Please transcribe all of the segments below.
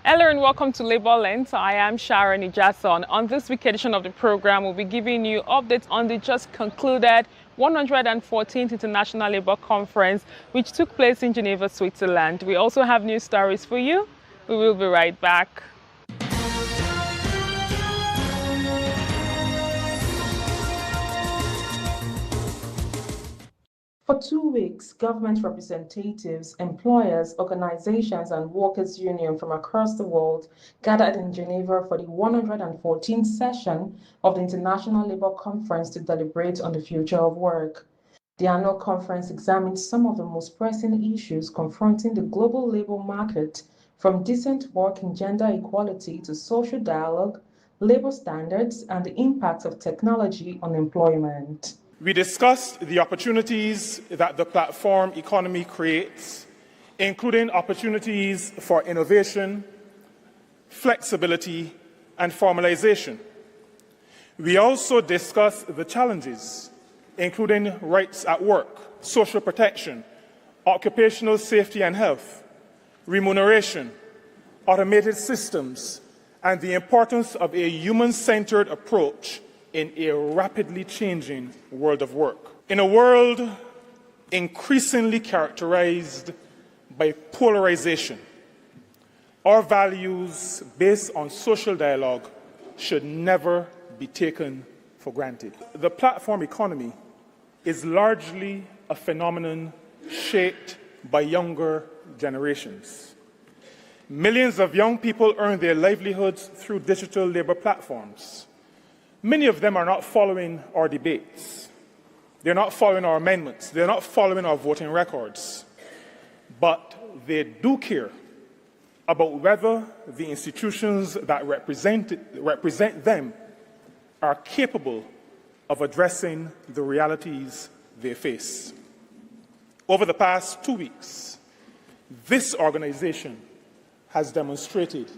Hello and welcome to Labour Lens. I am Sharon Ijason. On this week edition of the program, we'll be giving you updates on the just concluded 114th International Labour Conference, which took place in Geneva, Switzerland. We also have news stories for you. We will be right back. For 2 weeks, government representatives, employers, organizations, and workers' unions from across the world gathered in Geneva for the 114th session of the International Labour Conference to deliberate on the future of work. The annual conference examined some of the most pressing issues confronting the global labour market, from decent work and gender equality to social dialogue, labour standards, and the impact of technology on employment. We discussed the opportunities that the platform economy creates, including opportunities for innovation, flexibility, and formalization. We also discussed the challenges, including rights at work, social protection, occupational safety and health, remuneration, automated systems, and the importance of a human-centered approach in a rapidly changing world of work. In a world increasingly characterized by polarization, our values based on social dialogue should never be taken for granted. The platform economy is largely a phenomenon shaped by younger generations. Millions of young people earn their livelihoods through digital labor platforms. Many of them are not following our debates. They're not following our amendments. They're not following our voting records. But they do care about whether the institutions that represent them are capable of addressing the realities they face. Over the past 2 weeks, this organization has demonstrated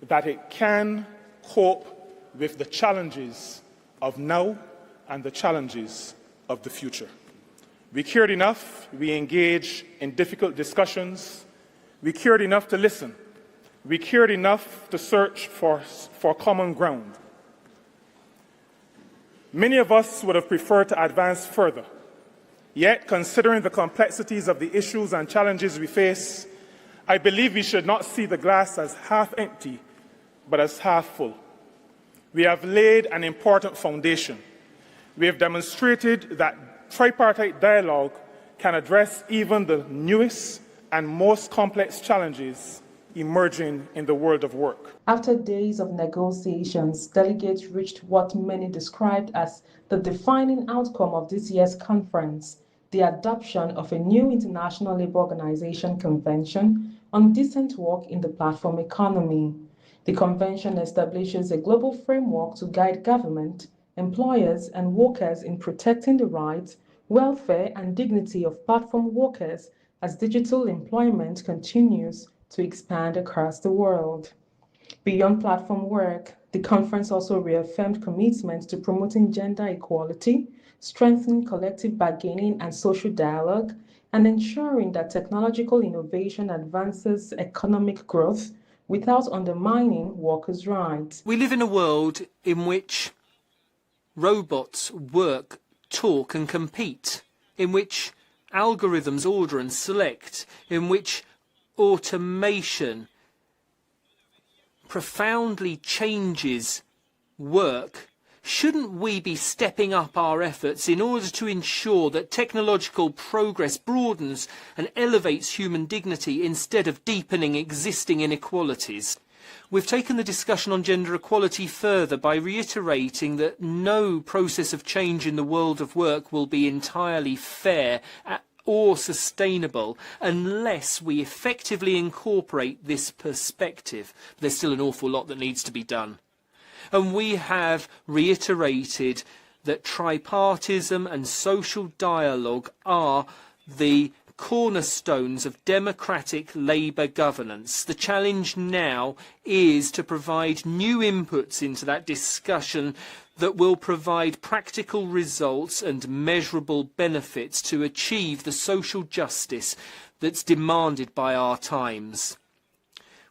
that it can cope with the challenges of now and the challenges of the future. We cared enough, we engaged in difficult discussions, we cared enough to listen, we cared enough to search for common ground. Many of us would have preferred to advance further, yet considering the complexities of the issues and challenges we face, I believe we should not see the glass as half empty, but as half full. We have laid an important foundation. We have demonstrated that tripartite dialogue can address even the newest and most complex challenges emerging in the world of work. After days of negotiations, delegates reached what many described as the defining outcome of this year's conference, the adoption of a new International Labour Organization Convention on decent work in the platform economy. The convention establishes a global framework to guide government, employers, and workers in protecting the rights, welfare, and dignity of platform workers as digital employment continues to expand across the world. Beyond platform work, the conference also reaffirmed commitments to promoting gender equality, strengthening collective bargaining and social dialogue, and ensuring that technological innovation advances economic growth without undermining workers' rights. We live in a world in which robots work, talk and compete, in which algorithms order and select, in which automation profoundly changes work. Shouldn't we be stepping up our efforts in order to ensure that technological progress broadens and elevates human dignity instead of deepening existing inequalities? We've taken the discussion on gender equality further by reiterating that no process of change in the world of work will be entirely fair or sustainable unless we effectively incorporate this perspective. There's still an awful lot that needs to be done. And we have reiterated that tripartism and social dialogue are the cornerstones of democratic labour governance. The challenge now is to provide new inputs into that discussion that will provide practical results and measurable benefits to achieve the social justice that's demanded by our times.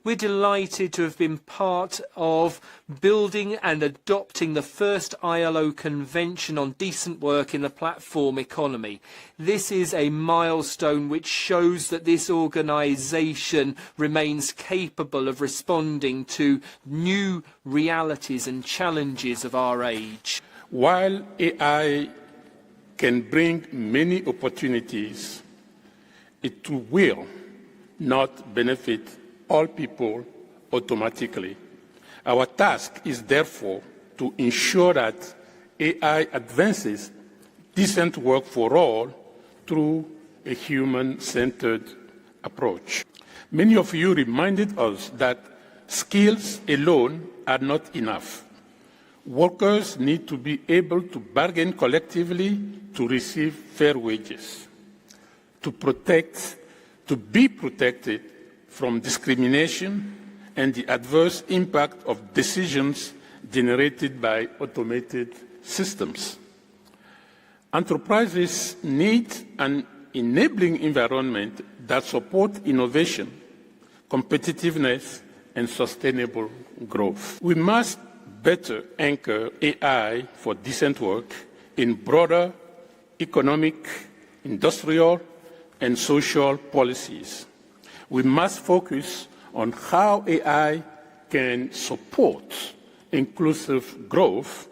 We're delighted to have been part of building and adopting the first ILO Convention on Decent Work in the Platform Economy. This is a milestone which shows that this organisation remains capable of responding to new realities and challenges of our age. While AI can bring many opportunities, it will not benefit all people automatically. Our task is therefore to ensure that AI advances decent work for all through a human-centered approach. Many of you reminded us that skills alone are not enough. Workers need to be able to bargain collectively to receive fair wages, to be protected from discrimination and the adverse impact of decisions generated by automated systems. Enterprises need an enabling environment that supports innovation, competitiveness, and sustainable growth. We must better anchor AI for decent work in broader economic, industrial, and social policies. We must focus on how AI can support inclusive growth,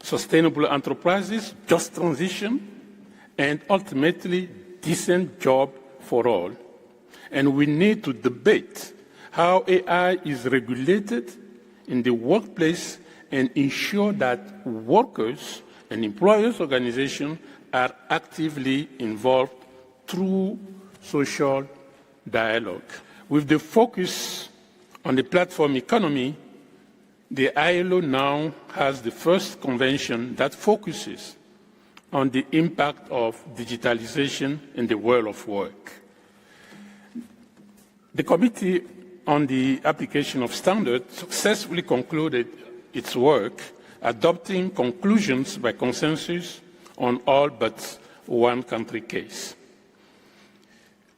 sustainable enterprises, just transition, and ultimately decent job for all. And we need to debate how AI is regulated in the workplace and ensure that workers and employers' organizations are actively involved through social dialogue. With the focus on the platform economy, the ILO now has the first convention that focuses on the impact of digitalization in the world of work. The Committee on the Application of Standards successfully concluded its work, adopting conclusions by consensus on all but one country case.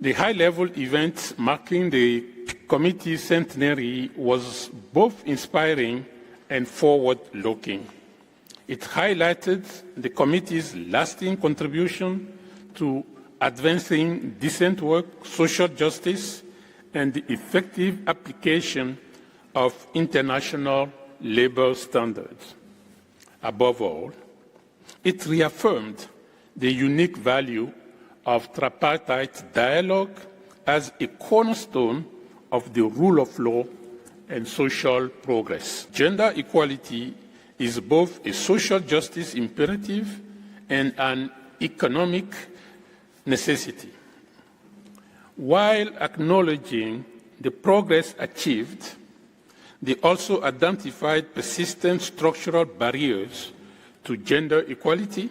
The high-level event marking the committee's centenary was both inspiring and forward-looking. It highlighted the committee's lasting contribution to advancing decent work, social justice, and the effective application of international labor standards. Above all, it reaffirmed the unique value of tripartite dialogue as a cornerstone of the rule of law and social progress. Gender equality is both a social justice imperative and an economic necessity. While acknowledging the progress achieved, they also identified persistent structural barriers to gender equality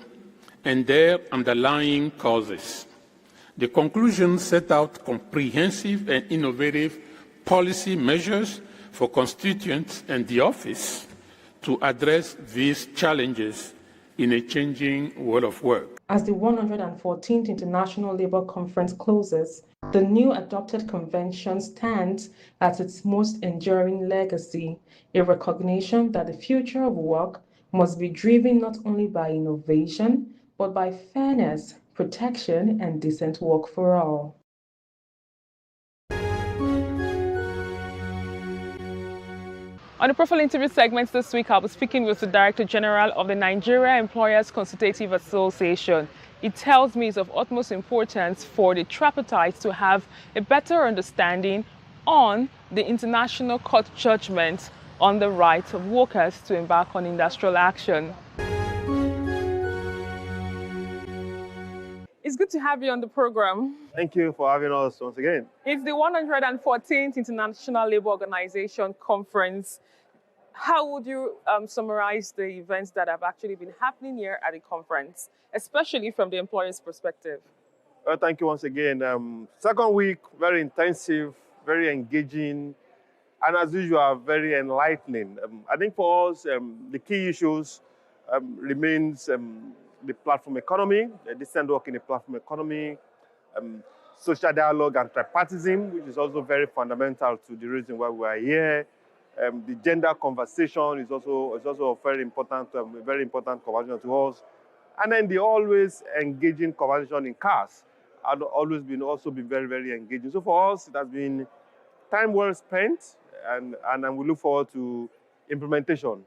and their underlying causes. The conclusions set out comprehensive and innovative policy measures for constituents and the office to address these challenges in a changing world of work. As the 114th International Labour Conference closes, the new adopted convention stands as its most enduring legacy, a recognition that the future of work must be driven not only by innovation, but by fairness, protection, and decent work for all. On the profile interview segments this week, I'll be speaking with the Director General of the Nigeria Employers Consultative Association. It tells me it's of utmost importance for the tripartites to have a better understanding on the international court judgment on the right of workers to embark on industrial action. It's good to have you on the program. Thank you for having us once again. It's the 114th International Labour Organization Conference. How would you summarize the events that have actually been happening here at the conference, especially from the employer's perspective? Well, thank you once again. Second week, very intensive, very engaging, and as usual, very enlightening. I think for us, the key issues remains the platform economy, the decent work in the platform economy, social dialogue and tripartism, which is also very fundamental to the reason why we are here. The gender conversation is also a very important conversation to us. And then the always engaging conversation in cars had always been very, very engaging. So for us, it has been time well spent, and we look forward to implementation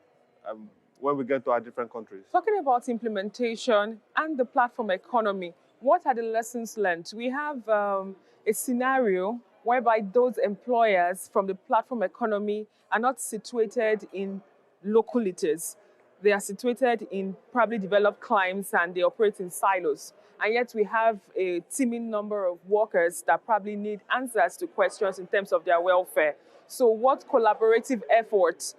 when we get to our different countries. Talking about implementation and the platform economy, what are the lessons learned? We have a scenario whereby those employers from the platform economy are not situated in localities. They are situated in probably developed climes and they operate in silos. And yet we have a teeming number of workers that probably need answers to questions in terms of their welfare. So what collaborative effort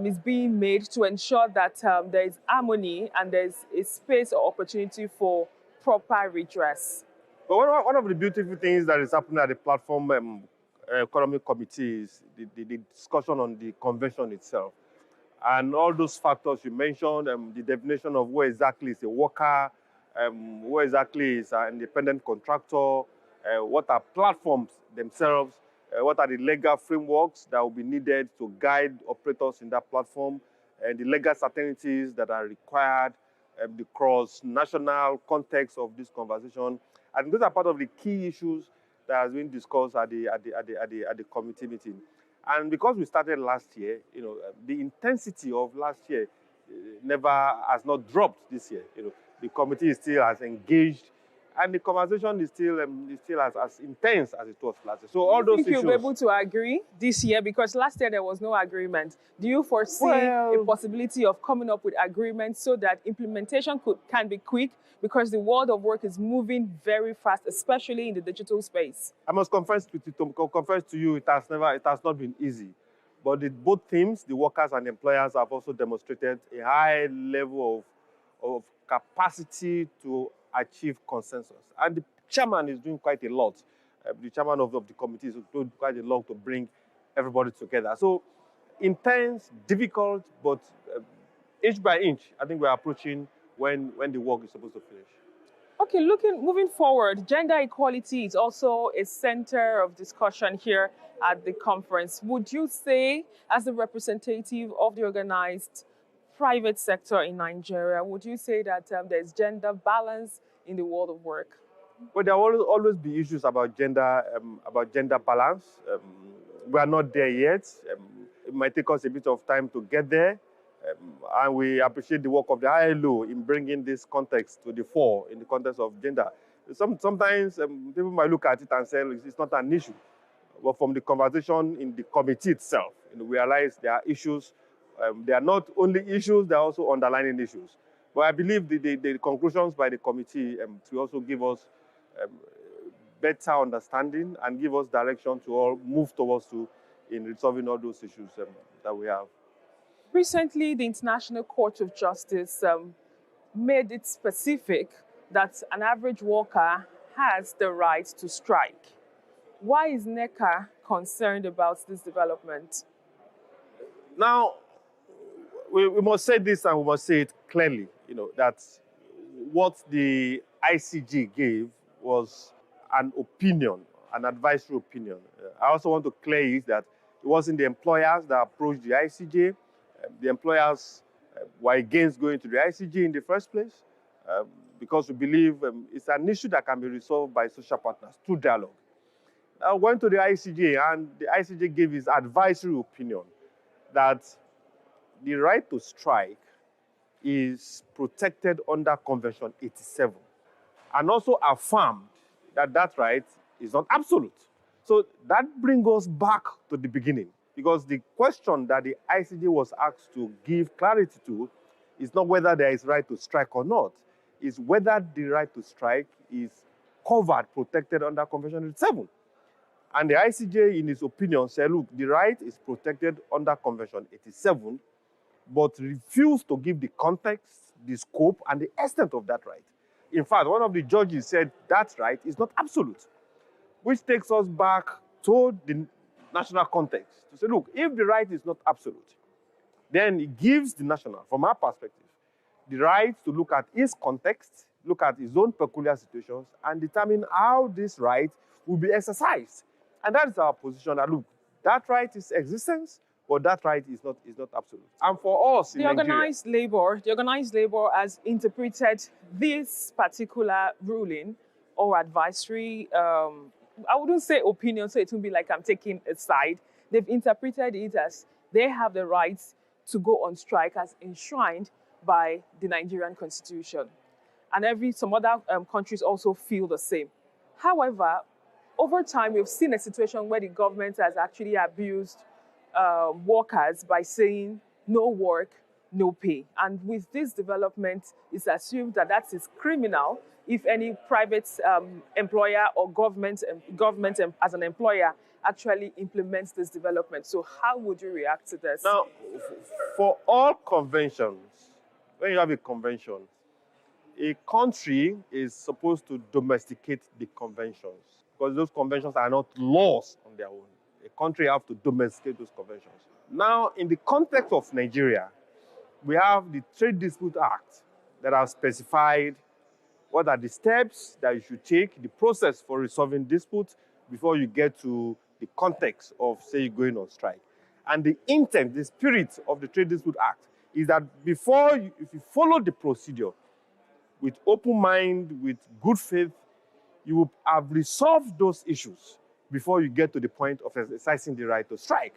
is being made to ensure that there is harmony and there's a space or opportunity for proper redress? But one of the beautiful things that is happening at the Platform Economic Committee is the discussion on the convention itself. And all those factors you mentioned, the definition of where exactly is a worker, where exactly is an independent contractor, what are platforms themselves, what are the legal frameworks that will be needed to guide operators in that platform, and the legal certainties that are required, the cross-national context of this conversation. And those are part of the key issues that has been discussed at the committee meeting. And because we started last year, the intensity of last year has not dropped this year. The committee is still as engaged, and the conversation is still as intense as it was last year. So all those issues. Do you think you'll be able to agree this year? Because last year there was no agreement. Do you foresee a possibility of coming up with agreements so that implementation can be quick? Because the world of work is moving very fast, especially in the digital space. I must confess to you, it has not been easy. But both teams, the workers and employers, have also demonstrated a high level of capacity to achieve consensus. And the chairman is doing quite a lot. The chairman of the committee is doing quite a lot to bring everybody together. So intense, difficult, but inch by inch, I think we're approaching when the work is supposed to finish. Okay, moving forward, gender equality is also a center of discussion here at the conference. Would you say, as a representative of the organized private sector in Nigeria, would you say that there's gender balance in the world of work? Well, there will always be issues about gender balance. We are not there yet. It might take us a bit of time to get there. And we appreciate the work of the ILO in bringing this context to the fore in the context of gender. Sometimes people might look at it and say it's not an issue. But from the conversation in the committee itself, we realize there are issues. They are not only issues, they are also underlying issues. But I believe the conclusions by the committee to also give us better understanding and give us direction to all move towards in resolving all those issues that we have. Recently, the International Court of Justice made it specific that an average worker has the right to strike. Why is NECA concerned about this development? Now, we must say this and we must say it clearly, that what the ICJ gave was an opinion, an advisory opinion. I also want to clear it that it wasn't the employers that approached the ICJ. The employers were against going to the ICJ in the first place because we believe it's an issue that can be resolved by social partners through dialogue. I went to the ICJ and the ICJ gave his advisory opinion that the right to strike is protected under Convention 87 and also affirmed that that right is not absolute. So that brings us back to the beginning. Because the question that the ICJ was asked to give clarity to is not whether there is right to strike or not. It's whether the right to strike is covered, protected under Convention 87. And the ICJ, in its opinion, said, look, the right is protected under Convention 87, but refused to give the context, the scope, and the extent of that right. In fact, one of the judges said that right is not absolute, which takes us back to the national context to say, look, if the right is not absolute, then it gives the national, from our perspective, the right to look at his context, look at his own peculiar situations, and determine how this right will be exercised. And that is our position. That look, that right is existence, but that right is not absolute. And for us in The Nigeria, organized labor has interpreted this particular ruling or advisory, I wouldn't say opinion, so it would be like I'm taking a side. They've interpreted it as they have the right to go on strike as enshrined by the Nigerian constitution. And some other countries also feel the same. However, over time, we've seen a situation where the government has actually abused workers by saying no work, no pay. And with this development, it's assumed that that is criminal if any private employer or government as an employer actually implements this development. So how would you react to this? now, for all conventions, when you have a convention, a country is supposed to domesticate the conventions because those conventions are not laws on their own. A country has to domesticate those conventions. Now, in the context of Nigeria, we have the Trade Dispute Act that has specified what are the steps that you should take, the process for resolving disputes before you get to the context of, say, going on strike. And the intent, the spirit of the Trade Dispute Act is that if you follow the procedure with open mind, with good faith, you will have resolved those issues before you get to the point of exercising the right to strike.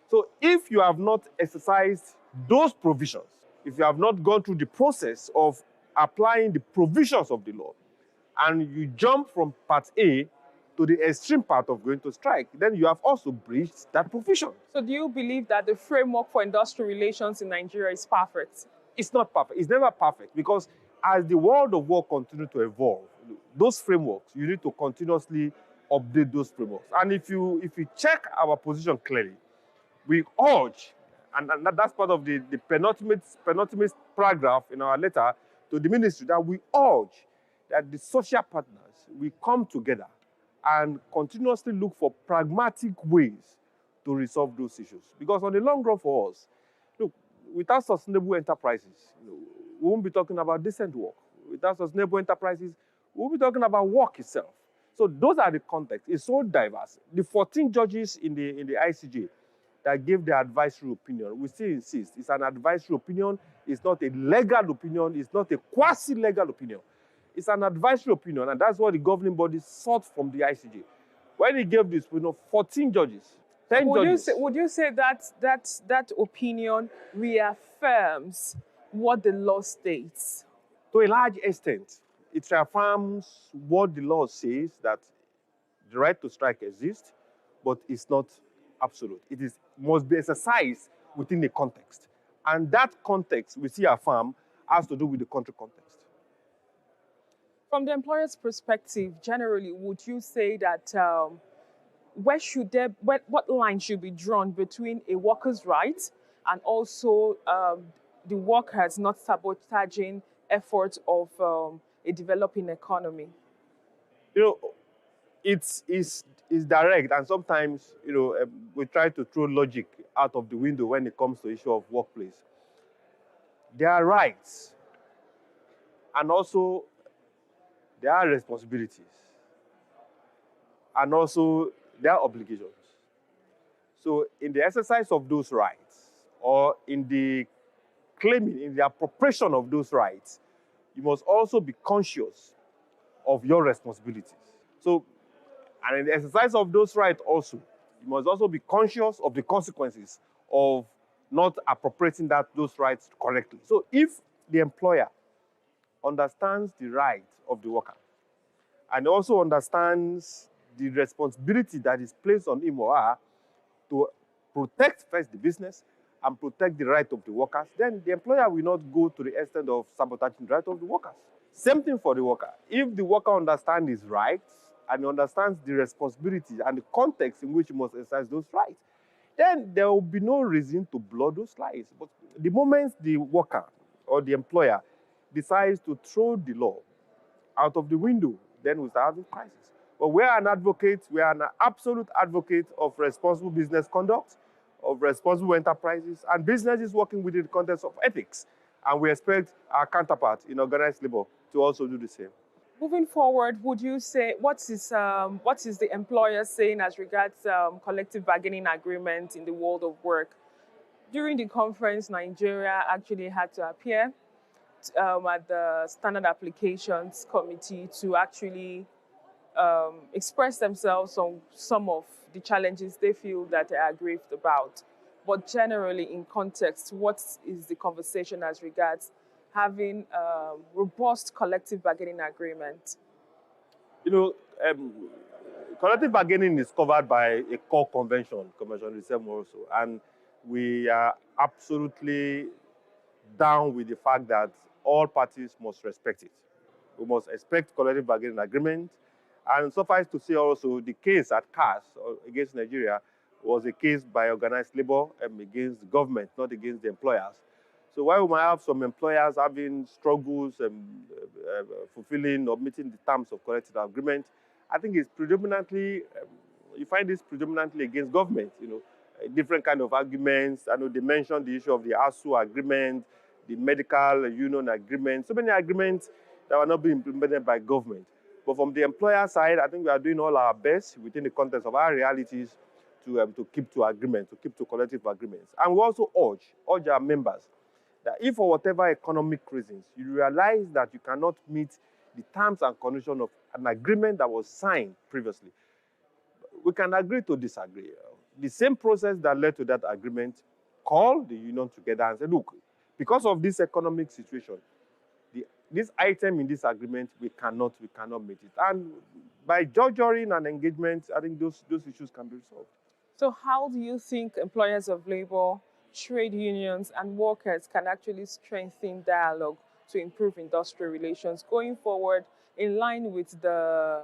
So if you have not exercised those provisions, if you have not gone through the process of applying the provisions of the law, and you jump from part A to the extreme part of going to strike, then you have also breached that provision. So do you believe that the framework for industrial relations in Nigeria is perfect? It's not perfect. It's never perfect because as the world of work continues to evolve, those frameworks, you need to continuously update those frameworks. And if you check our position clearly, we urge, and that's part of the penultimate paragraph in our letter to the ministry, that we urge that the social partners will come together and continuously look for pragmatic ways to resolve those issues. Because on the long run for us, look, without sustainable enterprises, we won't be talking about decent work. Without sustainable enterprises, we won't be talking about work itself. So those are the contexts. It's so diverse. The 14 judges in the ICJ that gave their advisory opinion, we still insist, it's an advisory opinion. It's not a legal opinion. It's not a quasi-legal opinion. It's an advisory opinion, and that's what the governing body sought from the ICJ. When he gave this, 14 judges, 10 judges. Would you say that opinion reaffirms what the law states? To a large extent, it reaffirms what the law says, that the right to strike exists, but it's not absolute. It must be exercised within a context. And that context, we see affirm, has to do with the country context. From the employer's perspective, generally, would you say that what line should be drawn between a worker's right and also the workers not sabotaging efforts of a developing economy? It's direct, and sometimes, we try to throw logic out of the window when it comes to the issue of workplace. There are rights, and also there are responsibilities, and also there are obligations. So in the exercise of those rights, or in the claiming, in the appropriation of those rights, you must also be conscious of your responsibilities. So, and in the exercise of those rights also, you must also be conscious of the consequences of not appropriating those rights correctly. So if the employer understands the right of the worker and also understands the responsibility that is placed on him or her to protect first the business and protect the right of the workers, then the employer will not go to the extent of sabotaging the right of the workers. Same thing for the worker. If the worker understands his rights and understands the responsibility and the context in which he must exercise those rights, then there will be no reason to blur those lines. But the moment the worker or the employer decides to throw the law out of the window, then we start having crisis. But we are an absolute advocate of responsible business conduct, of responsible enterprises, and businesses working within the context of ethics. And we expect our counterparts in organized labor to also do the same. Moving forward, would you say what is the employer saying as regards collective bargaining agreement in the world of work? During the conference, Nigeria actually had to appear at the Standard Applications Committee to actually express themselves on some of the challenges they feel that they are aggrieved about. But generally, in context, what is the conversation as regards having a robust collective bargaining agreement? You know, collective bargaining is covered by a core convention, Convention 7 also, and we are absolutely down with the fact that all parties must respect it. We must expect collective bargaining agreement. And suffice to say also, the case at CAS against Nigeria was a case by organized labor against the government, not against the employers. So while we might have some employers having struggles fulfilling or meeting the terms of collective agreement, I think it's predominantly, you find this predominantly against government, different kind of arguments. I know they mentioned the issue of the ASU agreement, the medical union agreement, so many agreements that are not being implemented by government. But from the employer side, I think we are doing all our best within the context of our realities to keep to agreement, to keep to collective agreements. And we also urge our members that if for whatever economic reasons you realize that you cannot meet the terms and conditions of an agreement that was signed previously, we can agree to disagree. The same process that led to that agreement, call the union together and say, look, because of this economic situation, this item in this agreement, we cannot meet it. And by juring and engagement, I think those issues can be resolved. So how do you think employers of labor, trade unions, and workers can actually strengthen dialogue to improve industrial relations going forward in line with the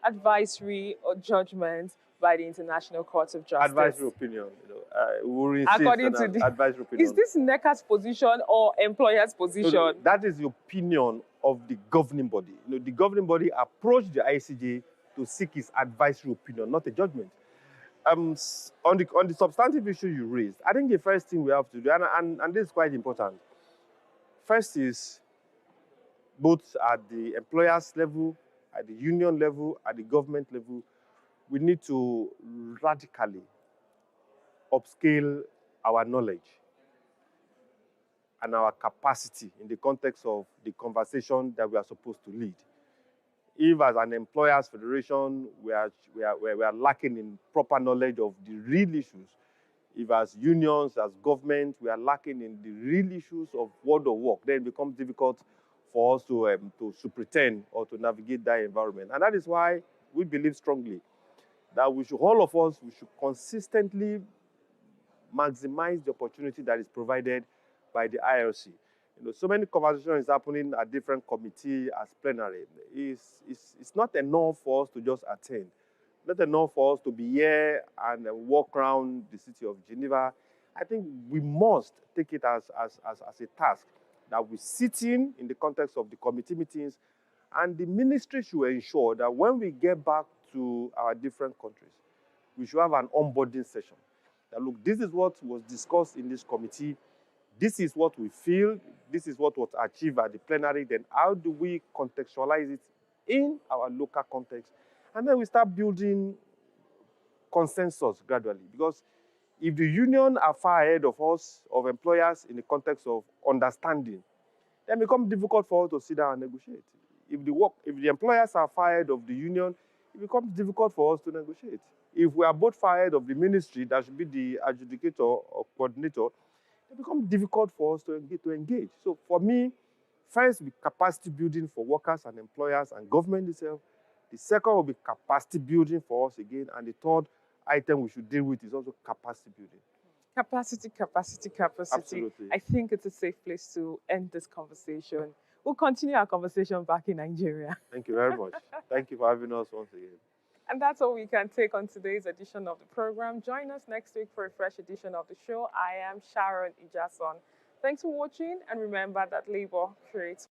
advisory or judgment by the International Court of Justice? Advisory opinion, we according to the advisory opinion. Is this NECA's position or employer's position? No, that is the opinion of the governing body. The governing body approached the ICJ to seek its advisory opinion, not a judgment. On the substantive issue you raised, I think the first thing we have to do, and this is quite important, first is both at the employers level, at the union level, at the government level, we need to radically upscale our knowledge and our capacity in the context of the conversation that we are supposed to lead. If as an employers federation, we are lacking in proper knowledge of the real issues, if as unions, as government, we are lacking in the real issues of world of work, then it becomes difficult for us to pretend or to navigate that environment. And that is why we believe strongly that all of us, we should consistently maximize the opportunity that is provided by the ILC. So many conversations is happening at different committees as plenary. It's not enough for us to just attend. Not enough for us to be here and walk around the city of Geneva. I think we must take it as a task that we sit in the context of the committee meetings, and the ministry should ensure that when we get back to our different countries, we should have an onboarding session. That look, this is what was discussed in this committee. This is what we feel. This is what was achieved at the plenary. Then how do we contextualize it in our local context? And then we start building consensus gradually. Because if the union are far ahead of us, of employers, in the context of understanding, then it becomes difficult for us to sit down and negotiate. If the employers are far ahead of the union, it becomes difficult for us to negotiate. If we are both far ahead of the ministry, that should be the adjudicator or coordinator, it becomes difficult for us to engage. So for me, first, be capacity building for workers and employers and government itself. The second will be capacity building for us again. And the third item we should deal with is also capacity building. Capacity. Absolutely. I think it's a safe place to end this conversation. We'll continue our conversation back in Nigeria. Thank you very much. Thank you for having us once again. And that's all we can take on today's edition of the program. Join us next week for a fresh edition of the show. I am Sharon Ijason. Thanks for watching, and remember that labor creates